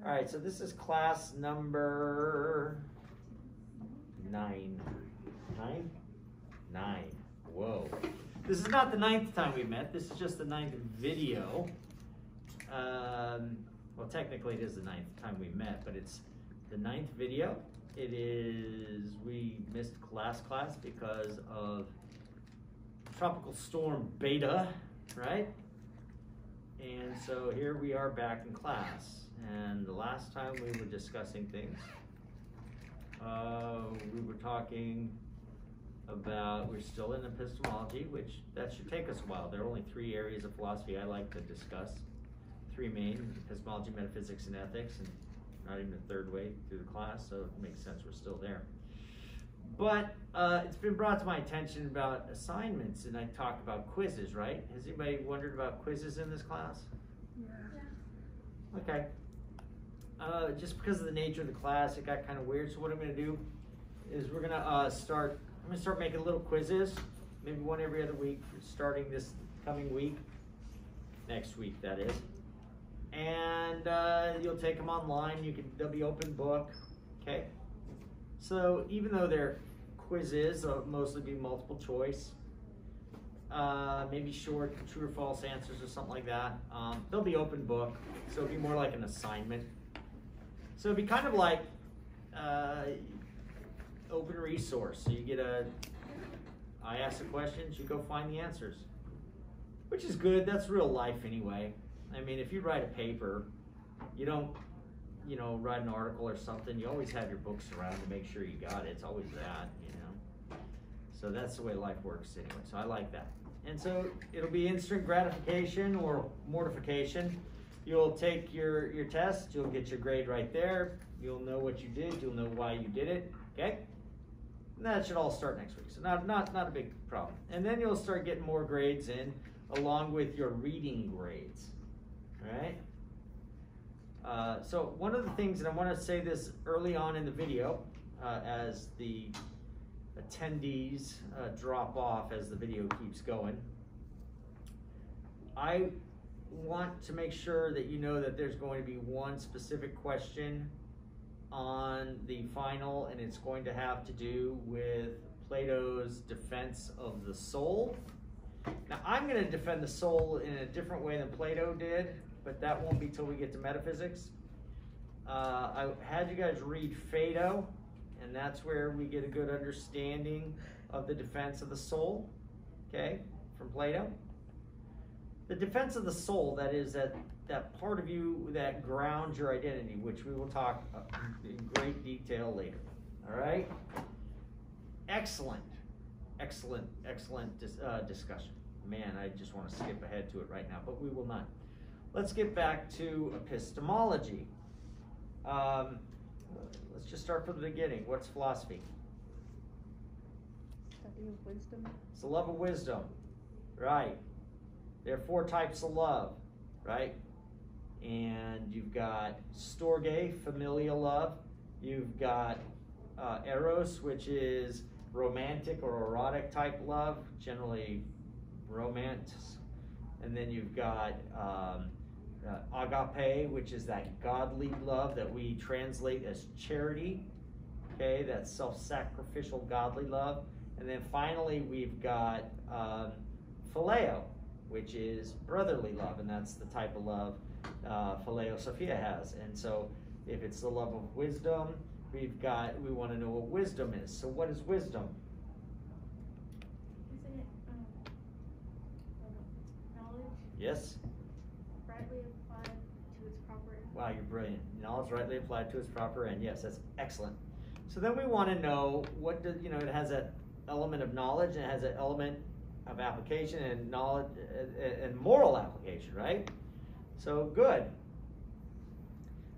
All right, so this is class number 9. 9? Whoa. This is not the 9th time we met. This is just the 9th video. Well, technically it is the 9th time we met, but it's the 9th video. It is, we missed last class because of Tropical Storm Beta, right? And so here we are back in class. And the last time we were discussing things, we were talking about, we're still in epistemology, which that should take us a while. There are only 3 areas of philosophy I like to discuss. 3 main: epistemology, metaphysics, and ethics, and not even a third way through the class, so it makes sense we're still there. But it's been brought to my attention about assignments, and I talked about quizzes, right? Has anybody wondered about quizzes in this class? Yeah. Okay. Just because of the nature of the class, it got kind of weird, so what I'm going to do is we're going to start making little quizzes, maybe one every other week, starting this coming week, next week that is. And you'll take them online. They'll be open book, okay? So even though they're quizzes, they'll mostly be multiple choice, maybe short true or false answers or something like that. They'll be open book, so it'll be more like an assignment. So it'd be kind of like open resource. So you get I ask the questions, you go find the answers, which is good. That's real life anyway. I mean, if you write a paper, you don't, write an article or something, you always have your books around to make sure you got it. It's always that, So that's the way life works anyway. So I like that. And so it'll be instant gratification or mortification. You'll take your test, you'll get your grade right there. You'll know what you did, you'll know why you did it, okay? And that should all start next week. So not a big problem. And then you'll start getting more grades in along with your reading grades. All right. So one of the things, and I want to say this early on in the video, as the attendees drop off as the video keeps going, I want to make sure that you know that there's going to be one specific question on the final, and it's going to have to do with Plato's defense of the soul. Now, I'm going to defend the soul in a different way than Plato did, but that won't be till we get to metaphysics. I had you guys read Phaedo, and that's where we get a good understanding of the defense of the soul, okay, from Plato. The defense of the soul, that is that part of you that grounds your identity, which we will talk in great detail later, all right? Excellent discussion. Man, I just want to skip ahead to it right now, but we will not. Let's get back to epistemology. Let's just start from the beginning. What's philosophy? Study of wisdom. It's the love of wisdom, right? There are 4 types of love, right? And you've got storge, familial love. You've got eros, which is romantic or erotic type love, generally romance. And then you've got agape, which is that godly love that we translate as charity, okay, that self-sacrificial godly love. And then finally we've got phileo, which is brotherly love, and that's the type of love Phileo Sophia has. And so if it's the love of wisdom, we want to know what wisdom is. So what is wisdom? Isn't it knowledge? Yes? Rightly applied to its proper end. Wow, you're brilliant. Knowledge rightly applied to its proper end. Yes, that's excellent. So then we want to know what does, it has that element of knowledge, and it has an element of application and knowledge and moral application, right? So good.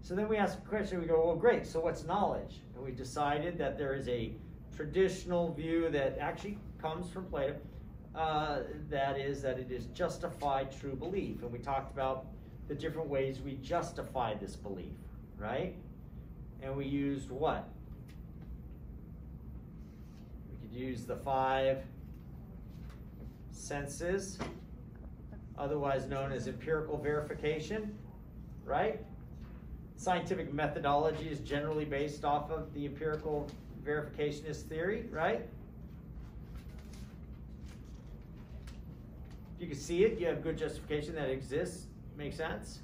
So then we ask a question, we go, well, great, so what's knowledge? And we decided that there is a traditional view that actually comes from Plato, that is that it is justified true belief. And we talked about the different ways we justify this belief, right? And we used what? We could use the 5 senses, otherwise known as empirical verification, right? Scientific methodology is generally based off of the empirical verificationist theory, right? If you can see it, you have good justification that it exists. Makes sense?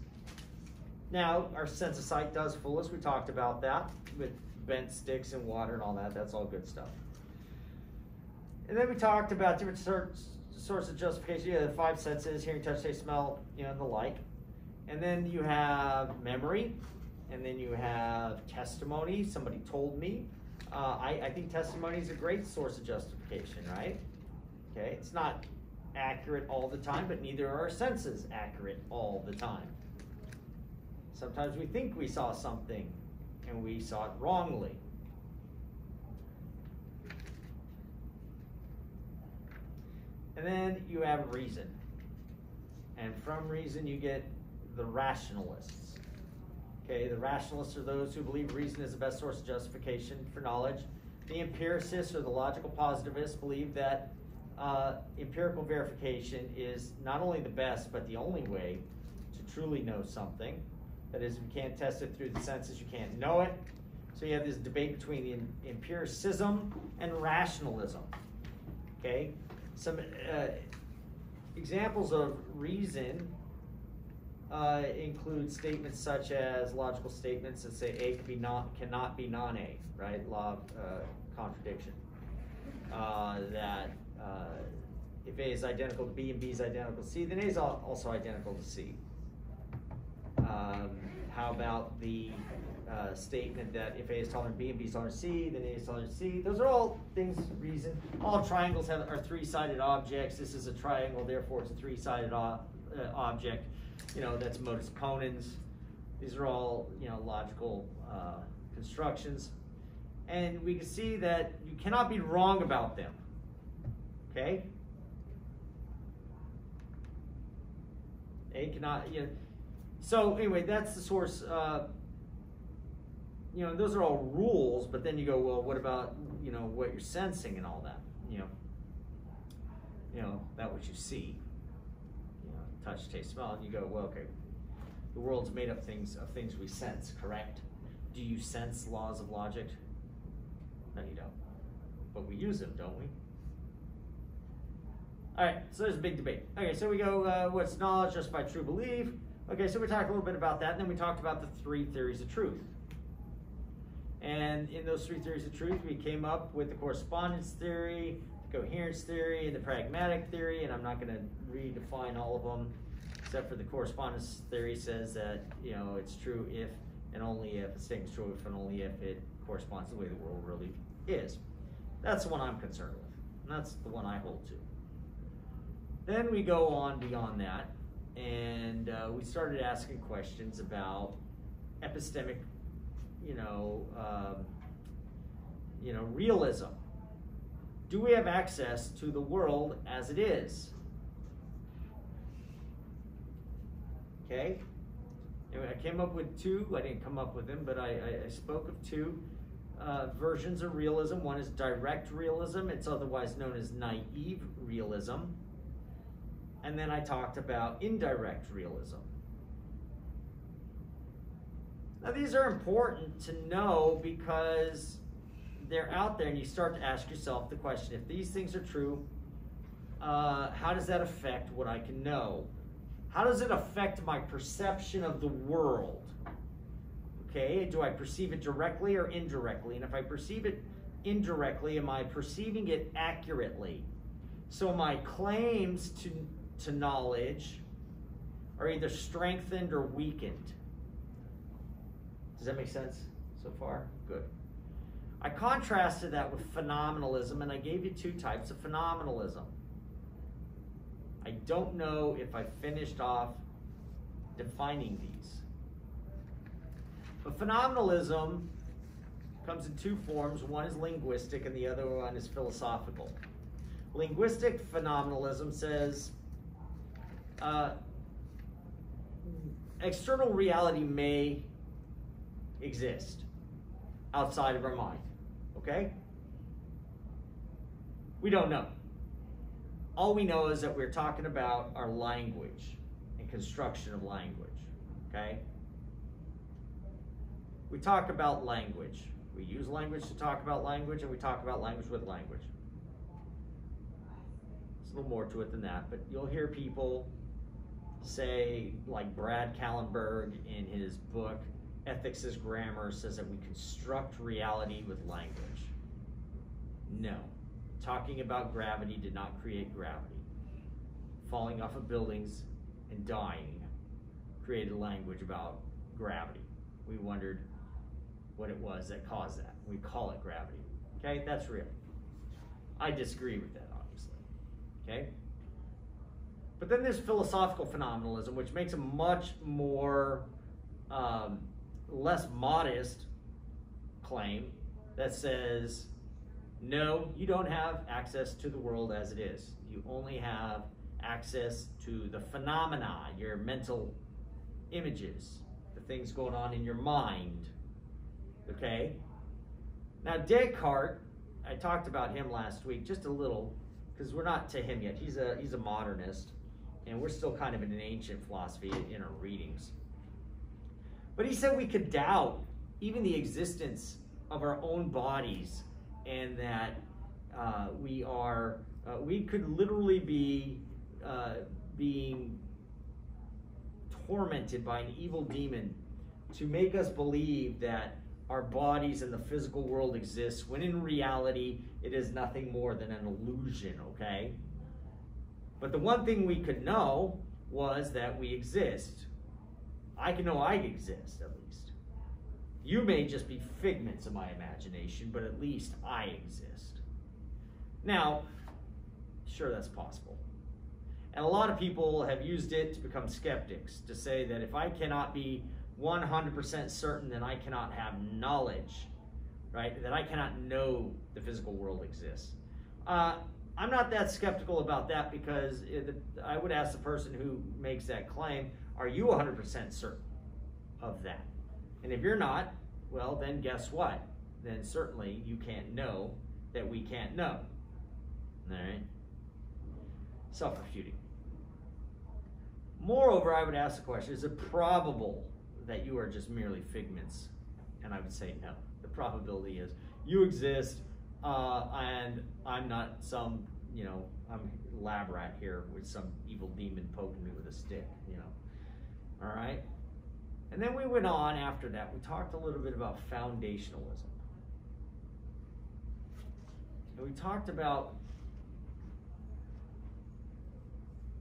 Now, our sense of sight does fool us. We talked about that with bent sticks and water and all that. That's all good stuff. And then we talked about different sorts of justification. You have the 5 senses: hearing, touch, taste, smell, and the like. And then you have memory. And then you have testimony. Somebody told me. I think testimony is a great source of justification, right? Okay, it's not accurate all the time, but neither are our senses accurate all the time. Sometimes we think we saw something and we saw it wrongly. And then you have reason. And from reason you get the rationalists. Okay, the rationalists are those who believe reason is the best source of justification for knowledge. The empiricists or the logical positivists believe that empirical verification is not only the best, but the only way to truly know something. That is, if you can't test it through the senses, you can't know it. So you have this debate between the empiricism and rationalism. Okay, some examples of reason include statements such as logical statements that say A cannot be non-A, right? Law of contradiction. That if A is identical to B and B is identical to C, then A is also identical to C. How about the statement that if A is taller than B and B is taller than C, then A is taller than C? Those are all things, reason. All triangles are 3-sided objects. This is a triangle, therefore it's a 3-sided object. That's modus ponens. These are all, logical constructions. And we can see that you cannot be wrong about them. Okay? A cannot, So anyway, that's the source. Those are all rules, but then you go, well, what about, what you're sensing and all that? That what you see. Touch, taste, smell, and you go, well, okay, the world's made up of things we sense, correct? Do you sense laws of logic? No, you don't. But we use them, don't we? All right, so there's a big debate. Okay, so we go, what's knowledge just by true belief? Okay, so we talked a little bit about that, and then we talked about the 3 theories of truth. And in those 3 theories of truth, we came up with the correspondence theory, the coherence theory, and the pragmatic theory, and I'm not going to redefine all of them, except for the correspondence theory says that, it's true if and only if, a statement's true if and only if it corresponds to the way the world really is. That's the one I'm concerned with, and that's the one I hold to. Then we go on beyond that, and we started asking questions about epistemic, realism. Do we have access to the world as it is? Okay? Anyway, I came up with 2. I didn't come up with them, but I spoke of 2 versions of realism. One is direct realism. It's otherwise known as naive realism. And then I talked about indirect realism. Now, these are important to know because they're out there, and you start to ask yourself the question, if these things are true, how does that affect what I can know? How does it affect my perception of the world? Okay, do I perceive it directly or indirectly? And if I perceive it indirectly, am I perceiving it accurately? So my claims to knowledge are either strengthened or weakened. Does that make sense so far? Good. I contrasted that with phenomenalism, and I gave you 2 types of phenomenalism. I don't know if I finished off defining these. But phenomenalism comes in 2 forms. One is linguistic and the other one is philosophical. Linguistic phenomenalism says external reality may exist outside of our mind. Okay? We don't know. All we know is that we're talking about our language and construction of language. Okay? we talk about language. We use language to talk about language, and we talk about language with language. There's a little more to it than that, but you'll hear people say, like Brad Kallenberg in his book, Ethics as Grammar, says that we construct reality with language. No. Talking about gravity did not create gravity. Falling off of buildings and dying created language about gravity. We wondered what it was that caused that. We call it gravity. Okay, that's real. I disagree with that, obviously. Okay? But then there's philosophical phenomenalism, which makes a much more less modest claim that says, no, you don't have access to the world as it is. You only have access to the phenomena, your mental images, the things going on in your mind. Okay? Now, Descartes, I talked about him last week just a little, because we're not to him yet. He's a modernist, and we're still kind of in an ancient philosophy in our readings. But he said we could doubt even the existence of our own bodies, and that we could literally be being tormented by an evil demon to make us believe that our bodies and the physical world exists, when in reality it is nothing more than an illusion, okay? But the one thing we could know was that we exist. I can know I exist, at least. You may just be figments of my imagination, but at least I exist. Now, sure, that's possible. And a lot of people have used it to become skeptics, to say that if I cannot be 100% certain, then I cannot have knowledge, right? That I cannot know the physical world exists. I'm not that skeptical about that, because I would ask the person who makes that claim, are you 100% certain of that? And if you're not, well, then guess what? Then certainly you can't know that we can't know. All right? Self-refuting. Moreover, I would ask the question, is it probable that you are just merely figments? And I would say no. The probability is you exist, and I'm not some, I'm a lab rat here with some evil demon poking me with a stick, All right? And then we went on after that. We talked a little bit about foundationalism. And we talked about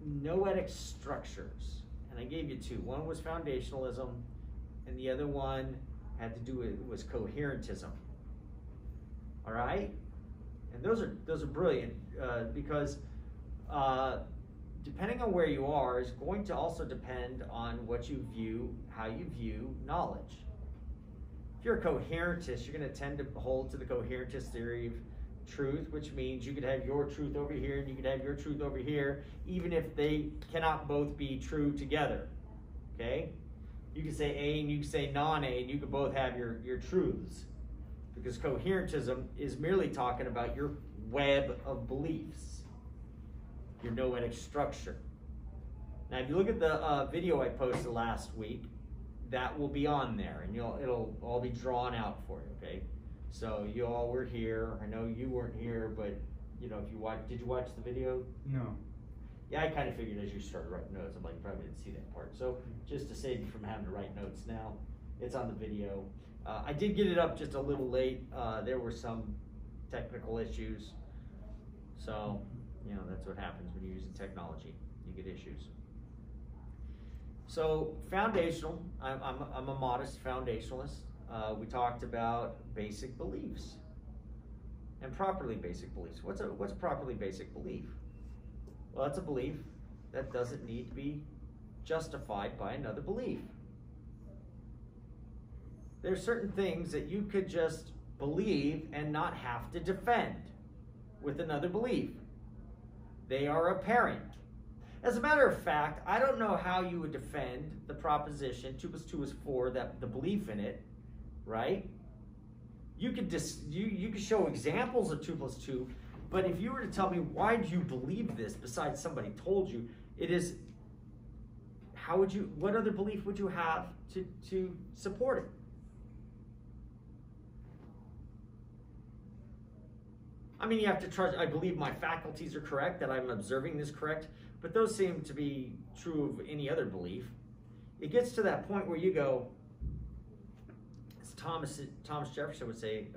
noetic structures. And I gave you two. One was foundationalism, and the other one had to do with was coherentism. All right? And those are brilliant, because depending on where you are is going to also depend on what you view, how you view knowledge. If you're a coherentist, you're going to tend to hold to the coherentist theory of truth, which means you could have your truth over here and you could have your truth over here, even if they cannot both be true together. Okay? You can say A and you can say non-A, and you can both have your truths. Because coherentism is merely talking about your web of beliefs, your noetic structure. Now, if you look at the video I posted last week, that will be on there, and it'll all be drawn out for you, okay? So you all were here. I know you weren't here, but if you did you watch the video? No. Yeah, I kind of figured as you started writing notes, I'm like, you probably didn't see that part. So just to save you from having to write notes now, it's on the video. I did get it up just a little late. There were some technical issues. So, that's what happens when you're using technology. You get issues. So, foundational. I'm a modest foundationalist. We talked about basic beliefs and properly basic beliefs. What's a properly basic belief? Well, that's a belief that doesn't need to be justified by another belief. There's certain things that you could just believe and not have to defend with another belief. They are apparent. As a matter of fact, I don't know how you would defend the proposition 2 + 2 is 4, that the belief in it, right? You could you could show examples of 2 + 2, but if you were to tell me why do you believe this besides somebody told you, it is, what other belief would you have to support it? I mean, you have to trust, I believe my faculties are correct, that I'm observing this correct, but those seem to be true of any other belief. It gets to that point where you go, as Thomas Jefferson would say,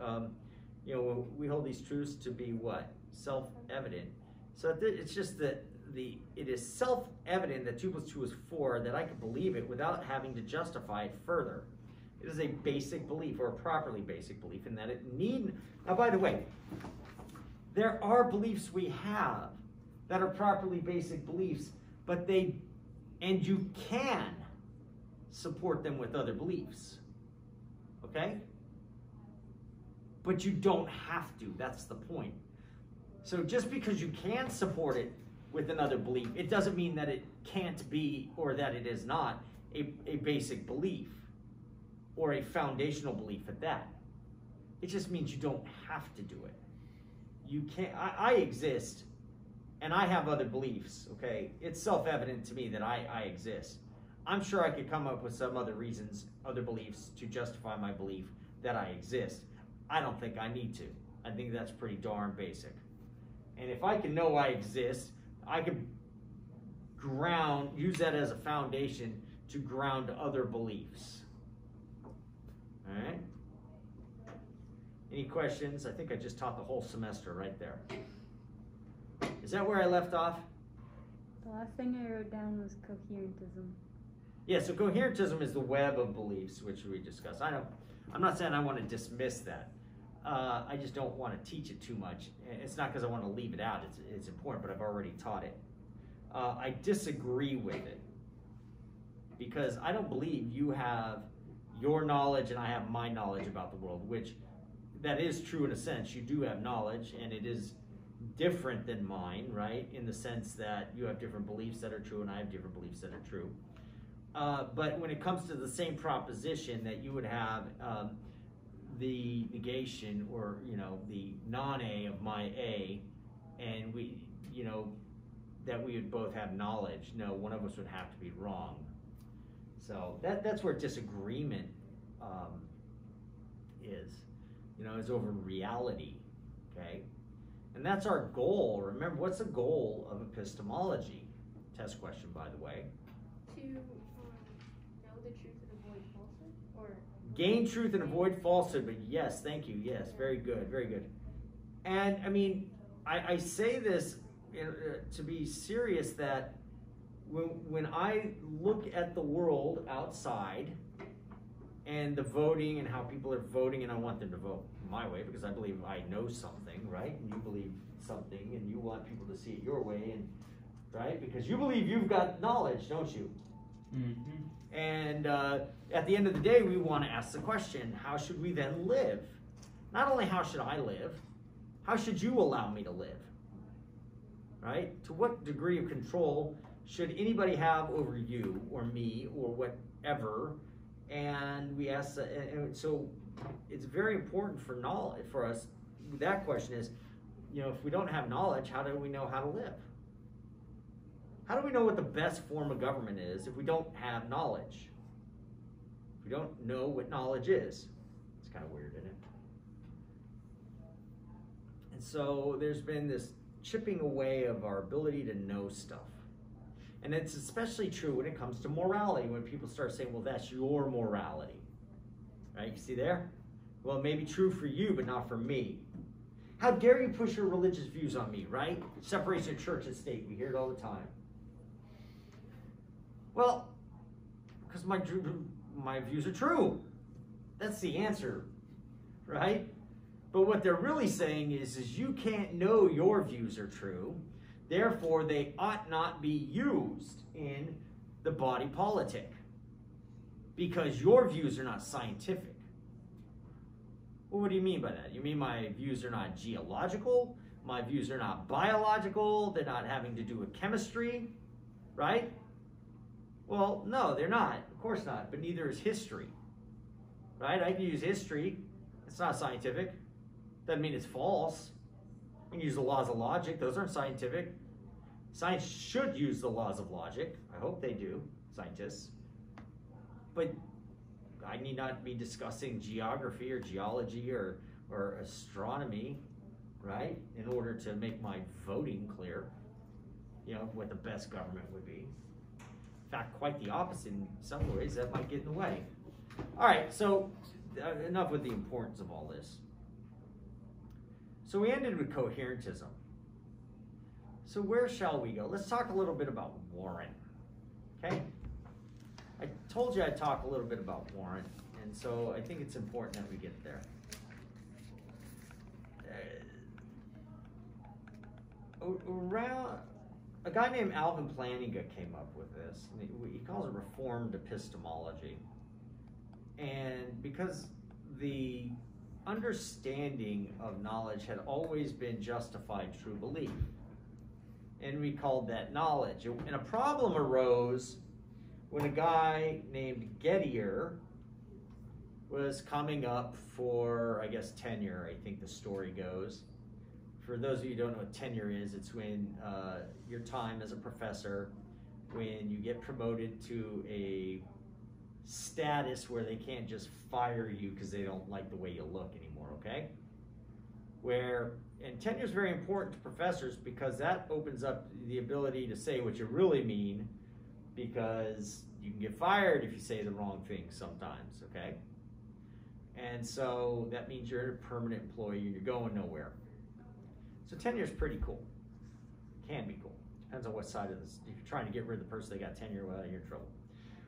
you know, we hold these truths to be what? Self-evident. So it's just that it is self-evident that 2 + 2 is 4, that I can believe it without having to justify it further. It is a basic belief, or a properly basic belief, in that it need. Now, by the way, there are beliefs we have that are properly basic beliefs, but and you can support them with other beliefs, okay? But you don't have to, that's the point. So just because you can support it with another belief, it doesn't mean that it can't be, or that it is not, a basic belief, or a foundational belief at that. It just means you don't have to do it. You can't, I exist, and I have other beliefs, okay? It's self-evident to me that I exist. I'm sure I could come up with some other reasons, other beliefs, to justify my belief that I exist. I don't think I need to. I think that's pretty darn basic. And if I can know I exist, I can use that as a foundation to ground other beliefs. All right? Any questions? I think I just taught the whole semester right there. Is that where I left off? The last thing I wrote down was coherentism. Yeah, so coherentism is the web of beliefs, which we discussed. I'm not saying I want to dismiss that. I just don't want to teach it too much. It's not because I want to leave it out. It's important, but I've already taught it. I disagree with it because I don't believe you have your knowledge and I have my knowledge about the world, which that is true in a sense. You do have knowledge, and it is different than mine, right? In the sense that you have different beliefs that are true and I have different beliefs that are true. But when it comes to the same proposition, that you would have the negation, or the non-A of my A, and that we would both have knowledge. No, one of us would have to be wrong. So that's where disagreement is over reality. Okay, and that's our goal. Remember, what's the goal of epistemology? Test question, by the way. To know the truth and avoid falsehood, or gain truth and avoid falsehood. But yes, thank you. Yes, very good, very good. And I mean, I say this to be serious, that when I look at the world outside and the voting and how people are voting, and I want them to vote my way because I believe I know something, right? And you believe something, and you want people to see it your way, and right? Because you believe you've got knowledge, don't you? Mm-hmm. And at the end of the day, we want to ask the question, how should we then live? Not only how should I live, how should you allow me to live? Right? To what degree of control should anybody have over you or me or whatever? And we ask, and so it's very important for knowledge, for us. That question is, if we don't have knowledge, how do we know how to live? How do we know what the best form of government is if we don't have knowledge? If we don't know what knowledge is. It's kind of weird, isn't it? And so there's been this chipping away of our ability to know stuff. And it's especially true when it comes to morality, when people start saying, well, that's your morality. Right? You see there? Well, it may be true for you, but not for me. How dare you push your religious views on me, right? Separation of church and state. We hear it all the time. Well, because my views are true. That's the answer, right? But what they're really saying is you can't know your views are true. Therefore, they ought not be used in the body politic because your views are not scientific. Well, what do you mean by that? You mean my views are not geological? My views are not biological? They're not having to do with chemistry, right? Well, no, they're not. Of course not. But neither is history, right? I can use history. It's not scientific. Doesn't mean it's false. I can use the laws of logic. Those aren't scientific. Science should use the laws of logic. I hope they do, scientists. But I need not be discussing geography or geology or astronomy right? In order to make my voting clear, you know, what the best government would be. In fact, quite the opposite in some ways, that might get in the way. All right, so enough with the importance of all this. So we ended with coherentism. So where shall we go? Let's talk a little bit about Warren, okay? I told you I'd talk a little bit about Warren, and so I think it's important that we get there. Around, a guy named Alvin Plantinga came up with this. He calls it reformed epistemology. And because the understanding of knowledge had always been justified true belief, and we called that knowledge. And a problem arose when a guy named Gettier was coming up for, I guess, tenure, I think the story goes. For those of you who don't know what tenure is, it's when your time as a professor, when you get promoted to a status where they can't just fire you because they don't like the way you look anymore, okay? And tenure is very important to professors because that opens up the ability to say what you really mean, because you can get fired if you say the wrong thing sometimes, okay? And so that means you're a permanent employee and you're going nowhere. So tenure is pretty cool. Can be cool. Depends on what side of this. If you're trying to get rid of the person that got tenure, well, you're in trouble.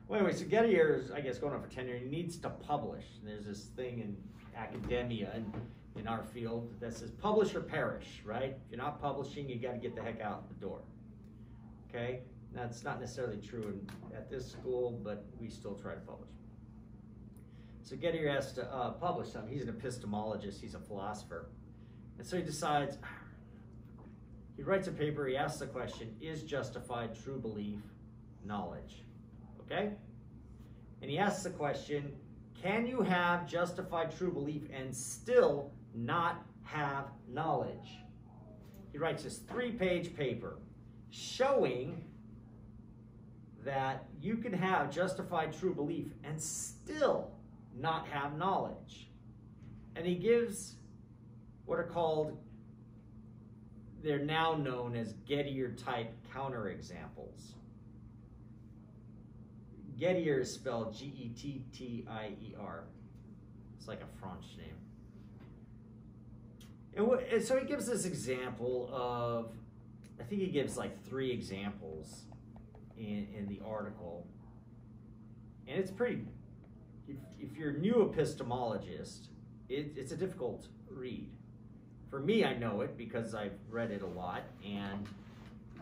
Well, anyway, so Gettier is, I guess, going on for tenure. He needs to publish. And there's this thing in academia and in our field that says publish or perish, right? If you're not publishing, you got to get the heck out the door. Okay? That's not necessarily true at this school, but we still try to publish. So Gettier has to publish something. He's an epistemologist. He's a philosopher. And so he decides, he writes a paper, he asks the question, is justified true belief knowledge? Okay? And he asks the question, can you have justified true belief and still not have knowledge? He writes this 3-page paper showing that you can have justified true belief and still not have knowledge. And he gives what are called, they're now known as Gettier-type counterexamples. Gettier is spelled G-E-T-T-I-E-R. It's like a French name. And so he gives this example of, I think he gives like 3 examples in the article. And it's pretty, if you're a new epistemologist, it's a difficult read. For me, I know it because I've read it a lot and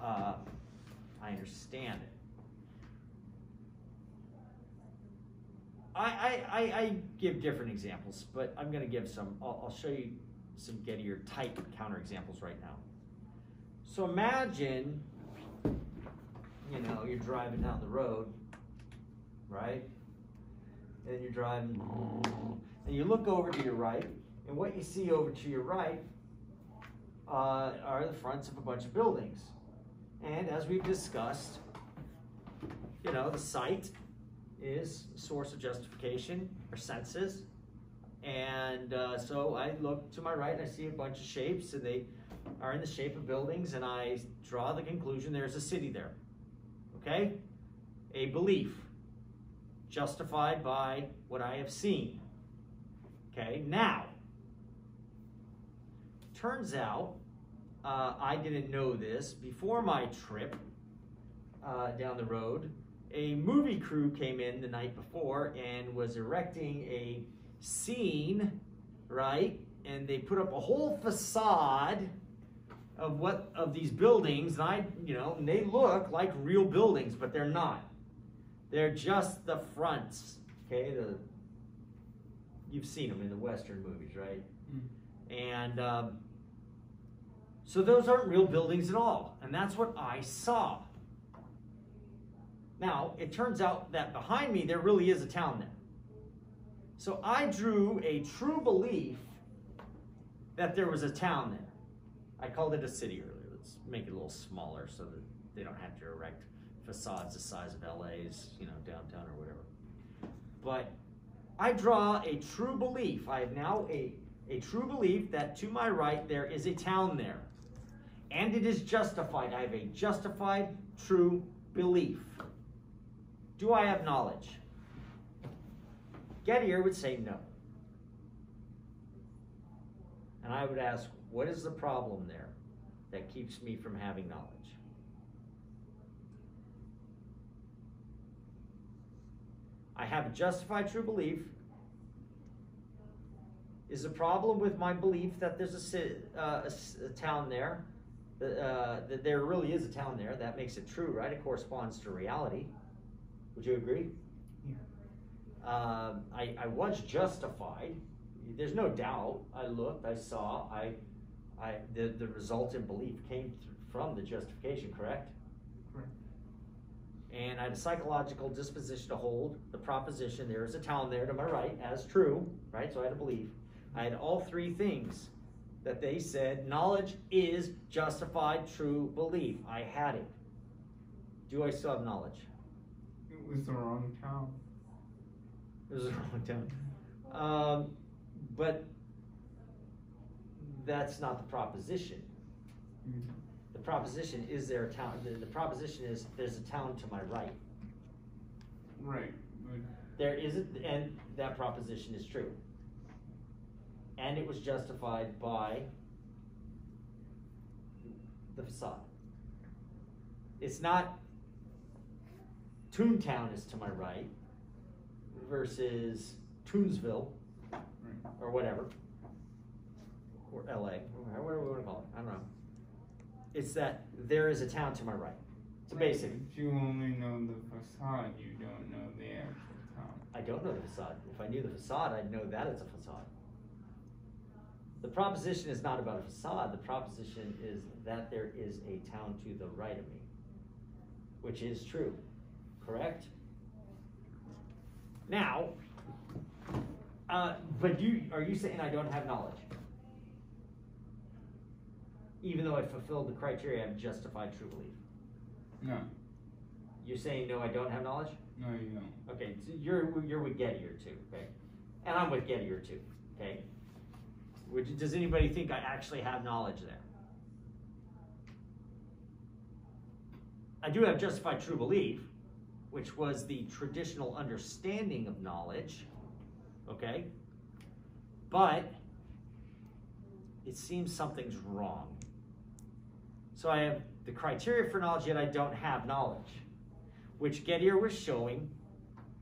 I understand it. I give different examples, but I'm going to give some, I'll show you some Gettier type counterexamples right now. So imagine, you know, you're driving down the road, right? And you're driving, and you look over to your right, and what you see over to your right are the fronts of a bunch of buildings. And as we've discussed, you know, the sight is a source of justification, or senses. And so I look to my right and I see a bunch of shapes, and they are in the shape of buildings, and I draw the conclusion there's a city there. Okay? A belief justified by what I have seen. Okay, now, turns out, I didn't know this, before my trip down the road, a movie crew came in the night before and was erecting a scene, right? And they put up a whole facade of these buildings, and they look like real buildings, but they're not. They're just the fronts, okay? You've seen them in the Western movies, right? Mm. And so those aren't real buildings at all, and that's what I saw. Now, it turns out that behind me, there really is a town there. So I drew a true belief that there was a town there. I called it a city earlier. Let's make it a little smaller so that they don't have to erect facades the size of LA's, downtown or whatever. But I draw a true belief. I have now a a true belief that to my right there is a town there. And it is justified. I have a justified true belief. Do I have knowledge? Gettier would say no. And I would ask, what is the problem there that keeps me from having knowledge? I have a justified true belief. Is the problem with my belief that there's a town there, that there really is a town there? That makes it true, right? It corresponds to reality. Would you agree? Yeah. I was justified. There's no doubt. I looked, I saw, the resultant belief came from the justification, correct? Correct. And I had a psychological disposition to hold the proposition there is a town there to my right as true, right? So I had a belief. I had all three things that they said, knowledge is justified true belief. I had it. Do I still have knowledge? It was the wrong town. It was the wrong town. But that's not the proposition. Mhm. The proposition is there a town. The proposition is there's a town to my right. Right, but There isn't, and that proposition is true. And it was justified by the facade. It's not Toontown is to my right versus Toonsville right. or whatever, or LA, or whatever we want to call it. I don't know. It's that there is a town to my right. It's a basic. But you only know the facade, you don't know the actual town. I don't know the facade. If I knew the facade, I'd know that it's a facade. The proposition is not about a facade. The proposition is that there is a town to the right of me, which is true, correct? Now, but are you saying I don't have knowledge? Even though I fulfilled the criteria, I've justified true belief. No, You're saying no, I don't have knowledge? no you don't. Okay, so you're with Gettier too, okay? And I'm with Gettier too, okay? Does anybody think I actually have knowledge there? I do have justified true belief, which was the traditional understanding of knowledge, okay? But it seems something's wrong. So I have the criteria for knowledge, yet I don't have knowledge, which Gettier was showing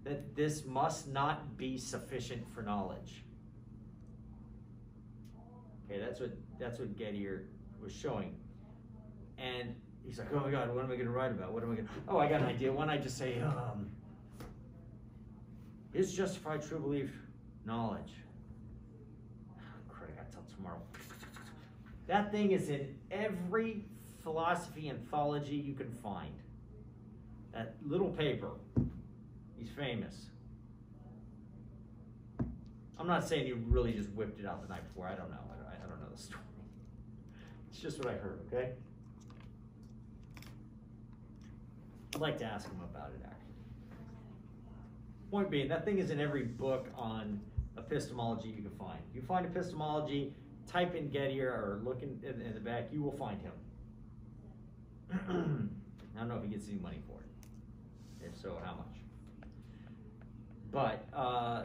that this must not be sufficient for knowledge. Okay, that's what Gettier was showing. And he's like, oh my God, what am I gonna write about? What am I gonna, oh, I got an idea. Why don't I just say, is justified true belief knowledge? Crap, I gotta tell tomorrow. That thing is in every philosophy anthology you can find. That little paper, he's famous. I'm not saying you really just whipped it out the night before. I don't know. I don't know the story. It's just what I heard, okay? I'd like to ask him about it, actually. Point being, that thing is in every book on epistemology you can find. You find epistemology, type in Gettier or look in the back, you will find him. I don't know if he gets any money for it. If so, how much? But,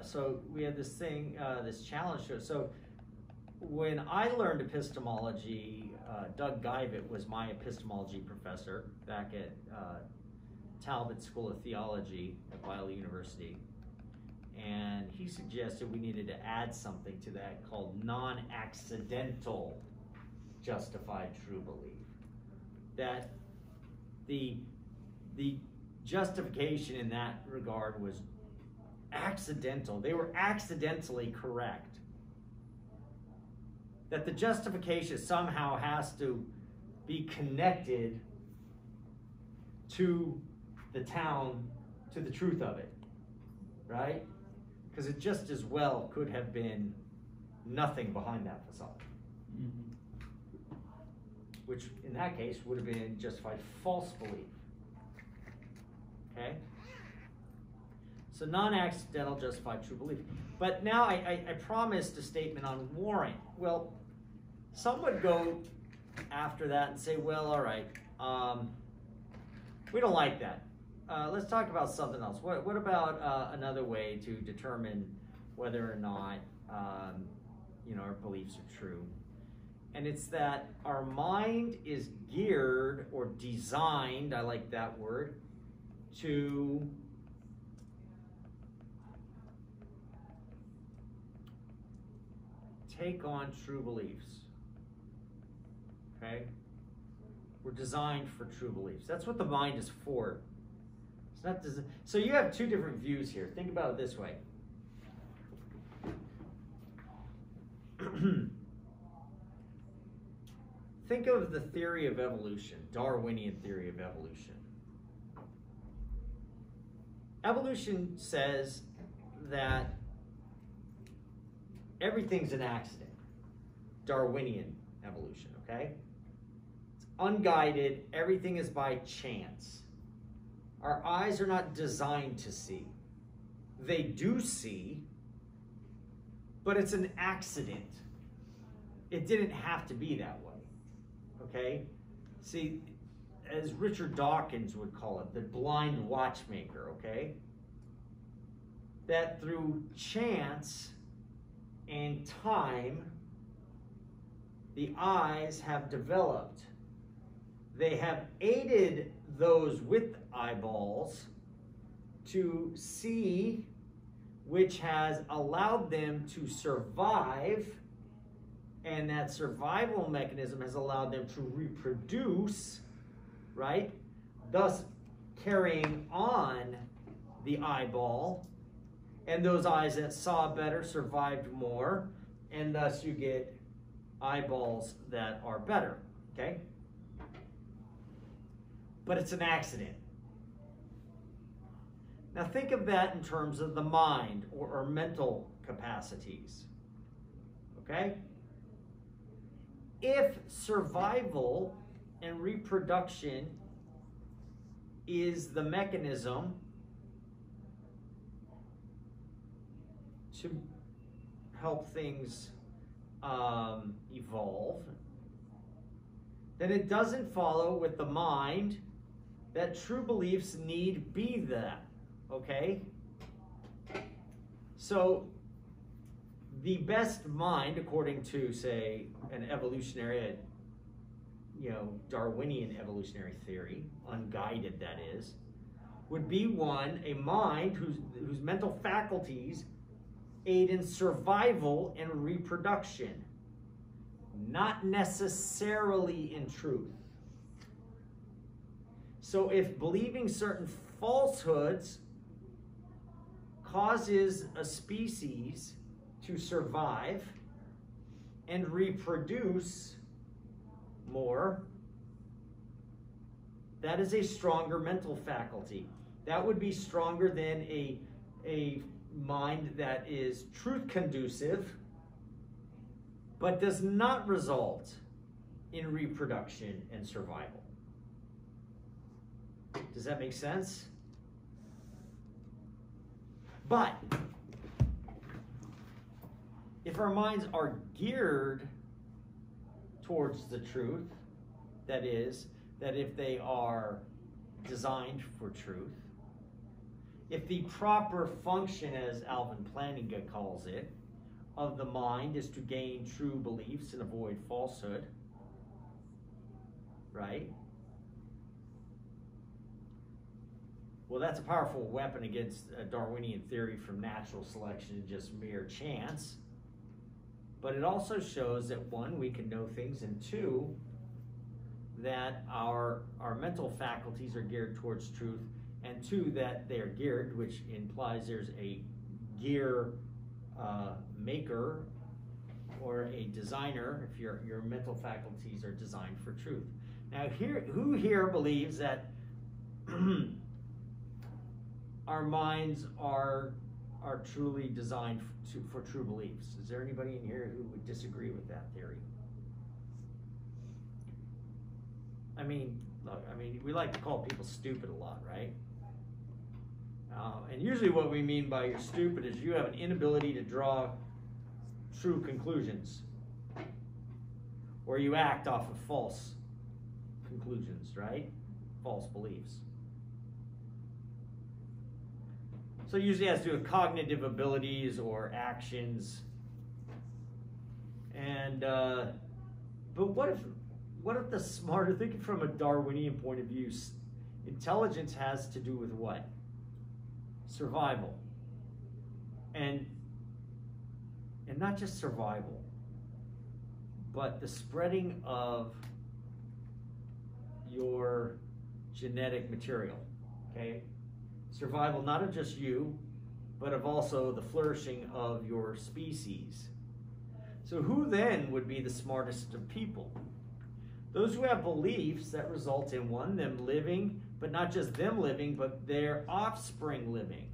so we had this thing, this challenge to it. So when I learned epistemology, Doug Geivett was my epistemology professor back at Talbot School of Theology at Biola University. And he suggested we needed to add something to that called non-accidental justified true belief. That the justification in that regard was accidental. They were accidentally correct. That the justification somehow has to be connected to the town, to the truth of it, right? Because it just as well could have been nothing behind that facade. Mm-hmm. Which in that case would have been justified false belief. Okay? So non-accidental justified true belief. But now I promised a statement on warrant. Well, some would go after that and say, well, all right, we don't like that. Let's talk about something else. What about another way to determine whether or not our beliefs are true? And it's that our mind is geared or designed, I like that word, to take on true beliefs. Okay? We're designed for true beliefs. That's what the mind is for. It's not so you have two different views here. Think about it this way. Think of the theory of evolution, Darwinian theory of evolution. Evolution says that everything's an accident. Darwinian evolution, okay? It's unguided, everything is by chance. Our eyes are not designed to see. They do see, but it's an accident. It didn't have to be that way. Okay? See, as Richard Dawkins would call it, the blind watchmaker, okay? That through chance and time, the eyes have developed. They have aided those with eyeballs to see, which has allowed them to survive, and that survival mechanism has allowed them to reproduce, right? Thus carrying on the eyeball, and those eyes that saw better survived more, and thus you get eyeballs that are better, okay? But it's an accident. Now think of that in terms of the mind or mental capacities, okay? If survival and reproduction is the mechanism to help things evolve, then it doesn't follow with the mind that true beliefs need be that, okay? So the best mind, according to, say, an evolutionary, Darwinian evolutionary theory, unguided that is, would be a mind whose mental faculties aid in survival and reproduction, not necessarily in truth. So if believing certain falsehoods causes a species to survive and reproduce more, that is a stronger mental faculty. That would be stronger than a mind that is truth conducive, but does not result in reproduction and survival. Does that make sense? But if our minds are geared towards the truth, that is, that if they are designed for truth, if the proper function, as Alvin Plantinga calls it, of the mind is to gain true beliefs and avoid falsehood, right? Well, that's a powerful weapon against a Darwinian theory from natural selection and just mere chance. But it also shows that, one, we can know things, and two, that our mental faculties are geared towards truth, and two, that they are geared, which implies there's a gear maker or a designer, if your mental faculties are designed for truth. Now, who here believes that our minds are truly designed for true beliefs? Is there anybody in here who would disagree with that theory? Look, we like to call people stupid a lot, right? And usually what we mean by you're stupid is you have an inability to draw true conclusions. Or you act off of false conclusions, right? False beliefs. So it usually has to do with cognitive abilities or actions. And, but what if the smarter, thinking from a Darwinian point of view, intelligence has to do with what? Survival. And not just survival, but the spreading of your genetic material, okay? Survival not of just you, but of also the flourishing of your species. So who then would be the smartest of people? Those who have beliefs that result in one, them living, but not just them living, but their offspring living.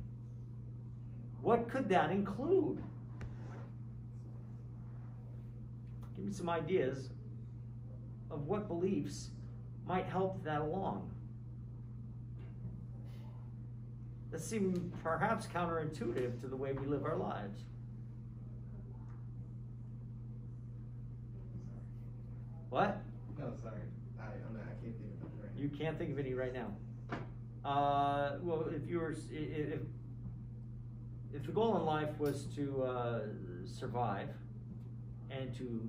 What could that include? Give me some ideas of what beliefs might help that along. That seems perhaps counterintuitive to the way we live our lives. What? No, sorry. I can't think of it right now. You can't think of any right now. Well, if the goal in life was to survive and to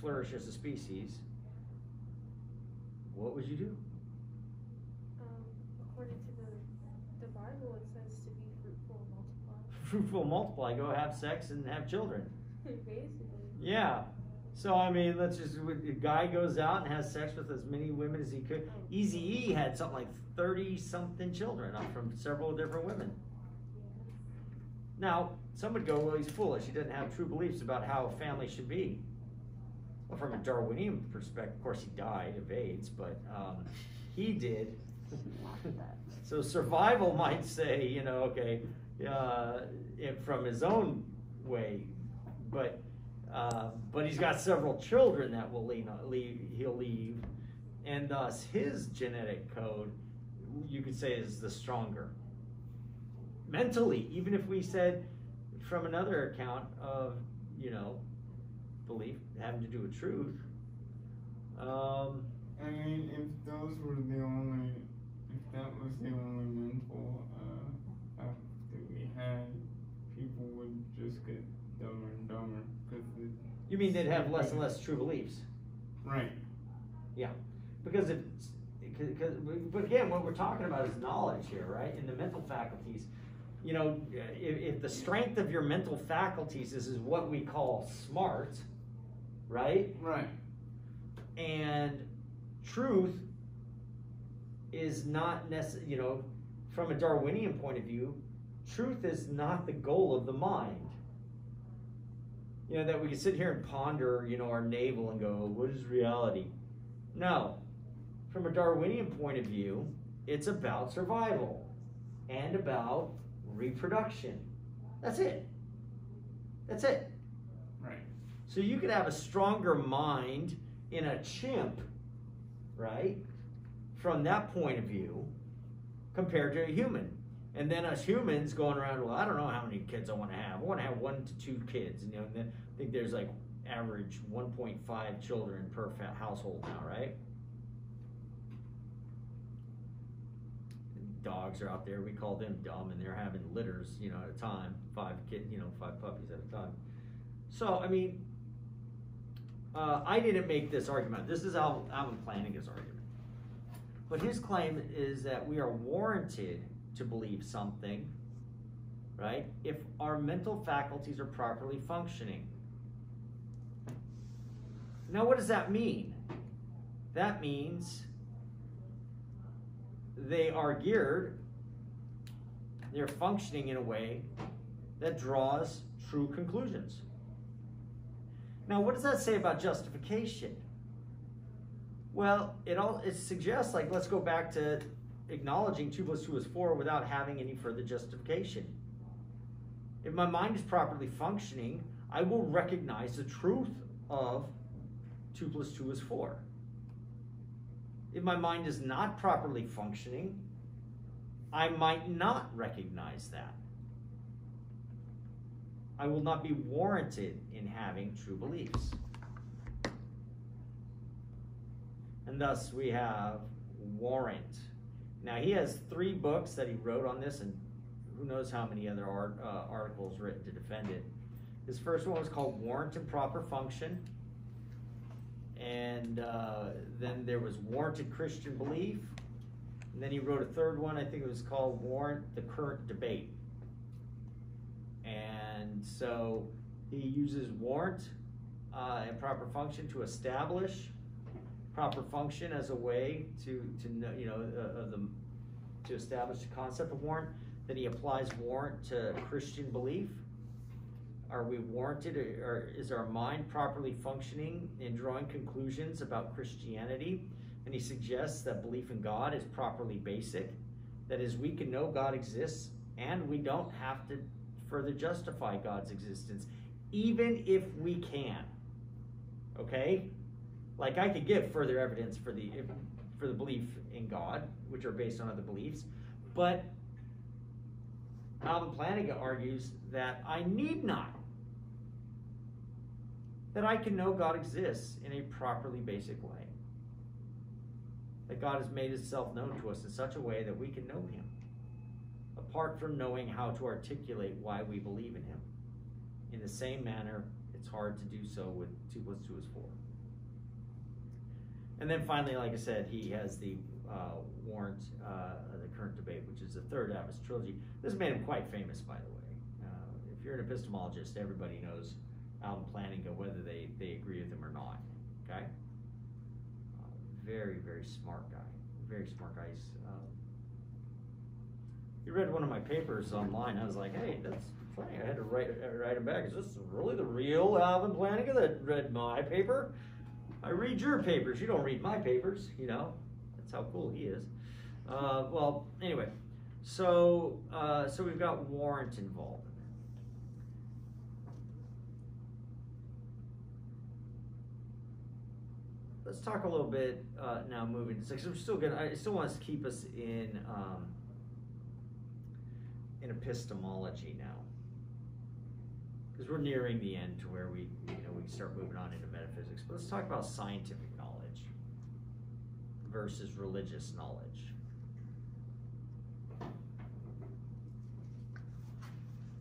flourish as a species, what would you do? According to the Bible, it says to be fruitful and multiply. Fruitful, multiply, go have sex and have children. Basically. Yeah. So, I mean, a guy goes out and has sex with as many women as he could. Eazy-E had something like 30-something children from several different women. Now, some would go, well, he's foolish. He doesn't have true beliefs about how a family should be. Well, from a Darwinian perspective, of course, he died of AIDS, but he did. So survival might say, okay, from his own way, but he's got several children that will he'll leave, and thus his genetic code, you could say, is the stronger. Mentally, even if we said from another account of, belief having to do with truth. I mean, if that was the only mental that we had, people would just get dumber and dumber. You mean they'd have less and less true beliefs? Right. Yeah, but again, what we're talking about is knowledge here, right? In the mental faculties, if the strength of your mental faculties is what we call smart, right? Right. And truth is not necessarily, from a Darwinian point of view, truth is not the goal of the mind. That we can sit here and ponder, our navel and go, what is reality? No. From a Darwinian point of view, it's about survival and about reproduction. That's it. That's it. Right. So you could have a stronger mind in a chimp, right? From that point of view, compared to a human. And then us humans going around, well, I don't know how many kids I want to have. I want to have 1 to 2 kids. And then I think there's like average 1.5 children per household now, right? Dogs are out there, we call them dumb, and they're having litters, at a time, 5 puppies at a time. So, I mean, I didn't make this argument. This is Alvin Flanagan's argument. But his claim is that we are warranted to believe something, right, if our mental faculties are properly functioning. Now, what does that mean? That means they are geared, they're functioning in a way that draws true conclusions. Now, what does that say about justification? Well, it suggests, let's go back to acknowledging 2 + 2 is 4 without having any further justification. If my mind is properly functioning, I will recognize the truth of 2 + 2 is 4. If my mind is not properly functioning, I might not recognize that. I will not be warranted in having true beliefs. And thus we have warrant. Now he has 3 books that he wrote on this, and who knows how many other articles written to defend it. His first one was called Warrant and Proper Function. And then there was Warranted Christian Belief. And then he wrote a 3rd one, I think it was called Warrant the Current Debate. And so he uses warrant and proper function to establish proper function as a way to know, to establish the concept of warrant. Then he applies warrant to Christian belief. Are we warranted, or is our mind properly functioning in drawing conclusions about Christianity? And he suggests that belief in God is properly basic. That is, we can know God exists, and we don't have to further justify God's existence, even if we can. Okay? Like, I could give further evidence for the belief in God, which are based on other beliefs, but Alvin Plantinga argues that I need not. That I can know God exists in a properly basic way. That God has made himself known to us in such a way that we can know him, apart from knowing how to articulate why we believe in him. In the same manner, it's hard to do so with 2 + 2 is 4. And then finally, like I said, he has the Warrant, the Current Debate, which is the 3rd out of his trilogy. This made him quite famous, by the way. If you're an epistemologist, everybody knows Alvin Plantinga, whether they agree with him or not. Okay? Very, very smart guy. Very smart guy. He read one of my papers online. I was like, hey, that's funny. I had to write him back. Is this really the real Alvin Plantinga that read my paper? I read your papers. You don't read my papers, That's how cool he is. Well, anyway, so we've got warrant involved. Let's talk a little bit now. Moving to 6. I still want to keep us in epistemology now, because we're nearing the end to where we can start moving on into metaphysics. But let's talk about scientific knowledge versus religious knowledge. I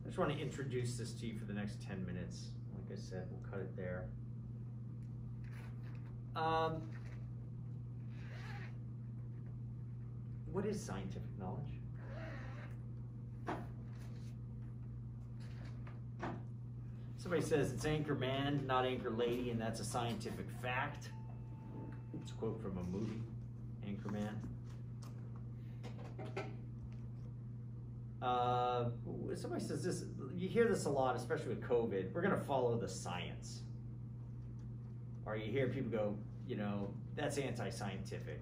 just want to introduce this to you for the next 10 minutes. Like I said, we'll cut it there. What is scientific knowledge? Somebody says it's anchor man, not anchor lady, and that's a scientific fact. It's a quote from a movie, Anchorman. Somebody says this, you hear this a lot, especially with COVID, we're going to follow the science. Or you hear people go, that's anti-scientific,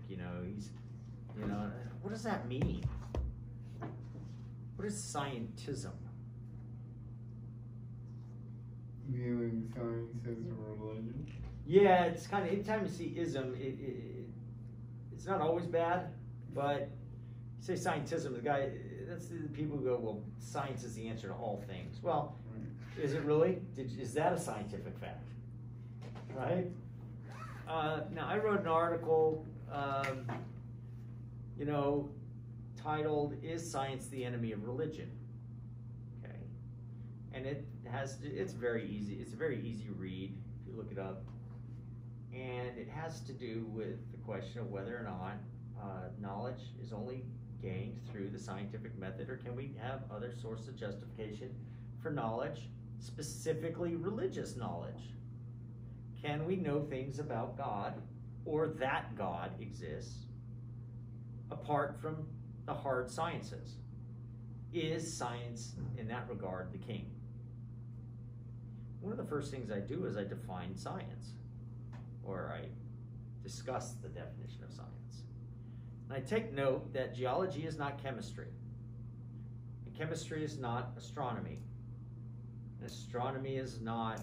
what does that mean? What is scientism? Viewing science as a religion? Yeah, it's kind of, anytime you see ism, it's not always bad, but you say scientism, that's the people who go, well, science is the answer to all things. Well, right. Is it really? Is that a scientific fact? Right? Now, I wrote an article, titled, "Is Science the Enemy of Religion?" Okay. And it's very easy. It's a very easy read if you look it up. And it has to do with the question of whether or not knowledge is only gained through the scientific method, or can we have other sources of justification for knowledge, specifically religious knowledge? Can we know things about God, or that God exists, apart from the hard sciences? Is science, in that regard, the king? One of the first things I do is I define science, or I discuss the definition of science. And I take note that geology is not chemistry, and chemistry is not astronomy, and astronomy is not,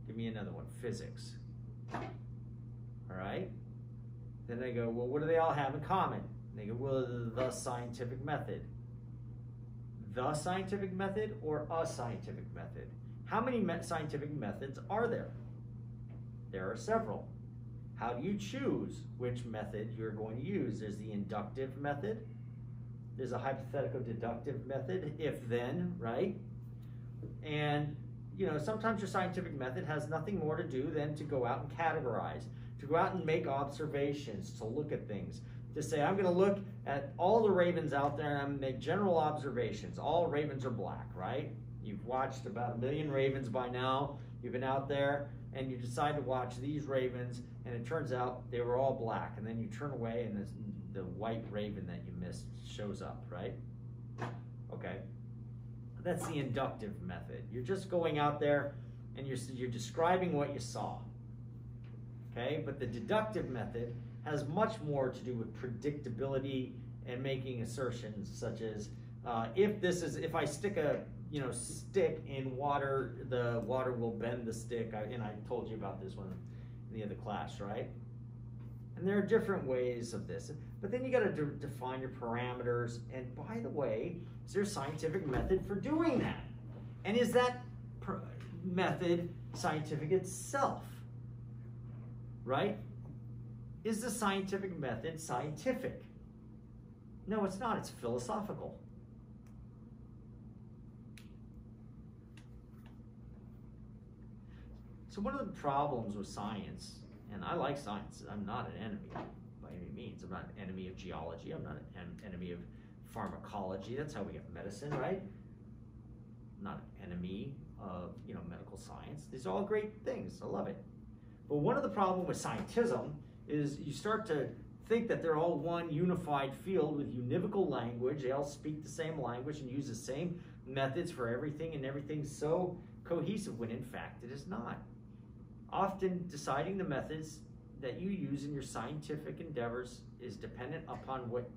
give me another one, physics. All right? Then I go, well, what do they all have in common? They go, well, the scientific method. The scientific method or a scientific method? How many scientific methods are there? There are several. How do you choose which method you're going to use? There's the inductive method. There's a hypothetical deductive method, if then, right? And sometimes your scientific method has nothing more to do than to go out and categorize, to go out and make observations, to look at things, to say, I'm going to look at all the ravens out there and I'm going to make general observations. All ravens are black, right? You've watched about 1 million ravens by now. You've been out there and you decide to watch these ravens, and it turns out they were all black. And then you turn away and the white raven that you missed shows up, right? Okay. That's the inductive method. You're just going out there and you're describing what you saw. Okay? But the deductive method has much more to do with predictability and making assertions such as if I stick a stick in water, the water will bend the stick. And I told you about this one in the other class, right? And there are different ways of this. But then you got to define your parameters. And by the way, is there a scientific method for doing that? And is that method scientific itself? Right? Is the scientific method scientific? No, it's not. It's philosophical. So one of the problems with science, and I like science, I'm not an enemy by any means. I'm not an enemy of geology. I'm not an enemy of pharmacology. That's how we get medicine, right? I'm not an enemy of medical science. These are all great things. I love it. But one of the problems with scientism is you start to think that they're all one unified field with univocal language. They all speak the same language and use the same methods for everything, and everything's so cohesive, when in fact it is not. Often deciding the methods that you use in your scientific endeavors is dependent upon what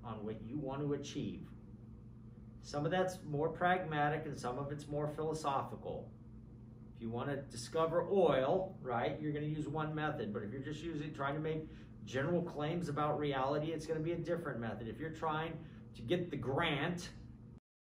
you want to achieve. Some of that's more pragmatic and some of it's more philosophical. If you want to discover oil, right, you're going to use one method. But if you're just trying to make general claims about reality, it's going to be a different method. If you're trying to get the grant